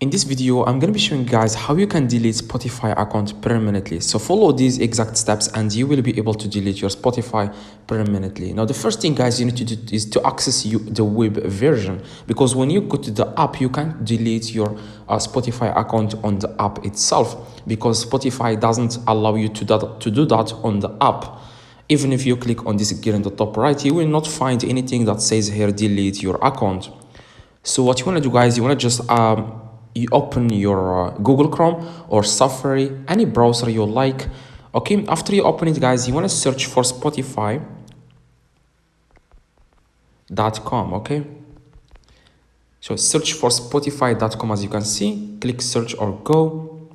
In this video, I'm going to be showing you guys how you can delete Spotify account permanently. So follow these exact steps and you will be able to delete your Spotify permanently. Now, the first thing guys you need to do is to access the web version, because when you go to the app, you can't delete your Spotify account on the app itself, because Spotify doesn't allow you to do that on the app. Even if you click on this gear in the top right, you will not find anything that says here delete your account. So what you want to do guys, you want to just you open your Google Chrome or Safari, any browser you like. Okay, after you open it guys, you want to search for spotify.com. okay, so search for spotify.com. as you can see, click search or go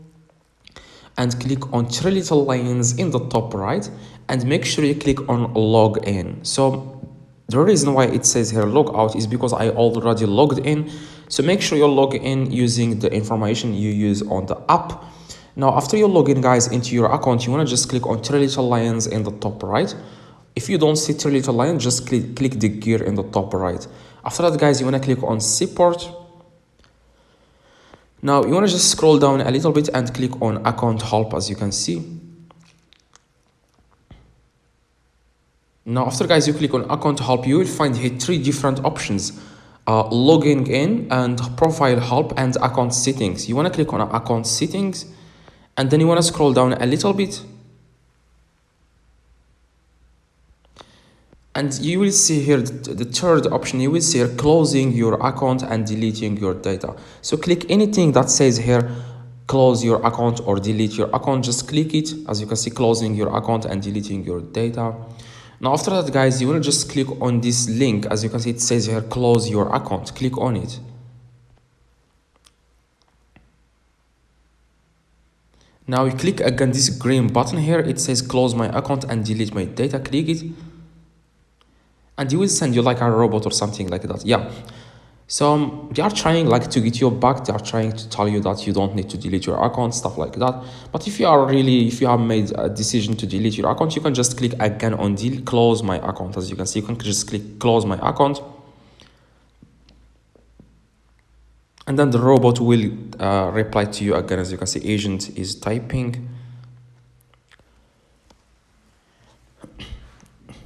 and click on three little lines in the top right and make sure you click on log in. So the reason why it says here log out is because I already logged in. So make sure you log in using the information you use on the app. Now, after you log in guys into your account, you want to just click on three little lines in the top right. If you don't see three little lines, just click the gear in the top right. After that guys, you want to click on support. Now you want to just scroll down a little bit and click on account help, as you can see. Now after guys you click on account help, you will find here three different options: logging in and profile help and account settings. You want to click on account settings and then you want to scroll down a little bit and you will see here the third option. You will see here closing your account and deleting your data. So click anything that says here close your account or delete your account, just click it. As you can see, closing your account and deleting your data. Now after that guys, you want to just click on this link. As you can see, it says here close your account. Click on it. Now you click again this green button here, it says close my account and delete my data. Click it and you will send you like a robot or something like that. Yeah, so they are trying like to get you back. They are trying to tell you that you don't need to delete your account, stuff like that. But if you have made a decision to delete your account, you can just click again on close my account. As you can see, you can just click close my account and then the robot will reply to you again. As you can see, agent is typing.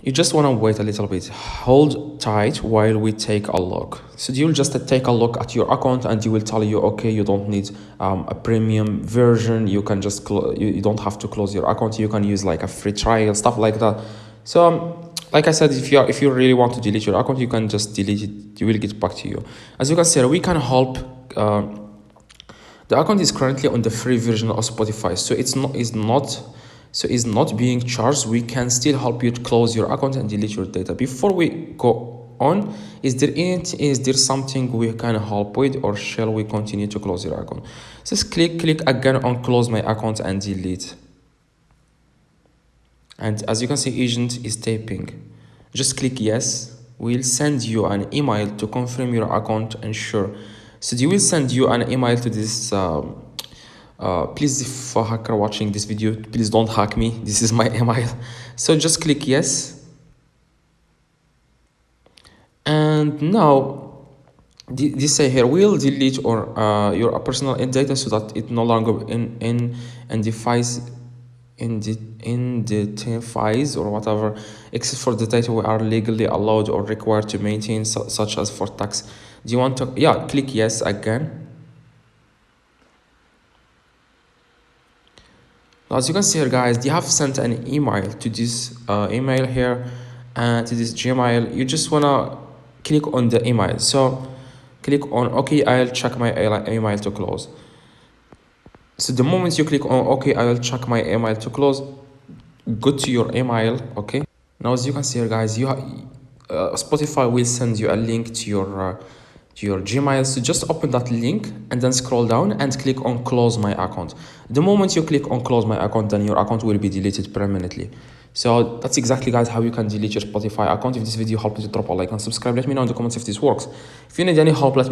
You just want to wait a little bit, hold tight while we take a look. So you'll just take a look at your account and you will tell you, okay, you don't need a premium version. You can just you don't have to close your account. You can use like a free trial, stuff like that. So like I said, if you really want to delete your account, you can just delete it. You will get back to you. As you can see, we can help. The account is currently on the free version of Spotify, so it's not being charged. We can still help you to close your account and delete your data. Before we go on, is there something we can help with, or shall we continue to close your account? Just click again on close my account and delete. And as you can see, agent is typing. Just click yes. We'll send you an email to confirm your account and sure. So they will send you an email to this please, if a hacker watching this video, please don't hack me. This is my email. So just click yes. And now this say here we'll delete or your personal data so that it no longer identifies or whatever, except for the data we are legally allowed or required to maintain, such as for tax. Do you want to click yes again? As you can see here guys, they have sent an email to this email here and to this Gmail. You just wanna click on the email. So click on okay, I'll check my email to close. So the moment you click on okay, I will check my email to close, go to your email. Okay, now as you can see here guys, Spotify will send you a link to your Gmail. So just open that link and then scroll down and click on close my account. The moment you click on close my account, then your account will be deleted permanently. So that's exactly guys how you can delete your Spotify account. If this video helped you, drop a like and subscribe. Let me know in the comments if this works. If you need any help, let me know.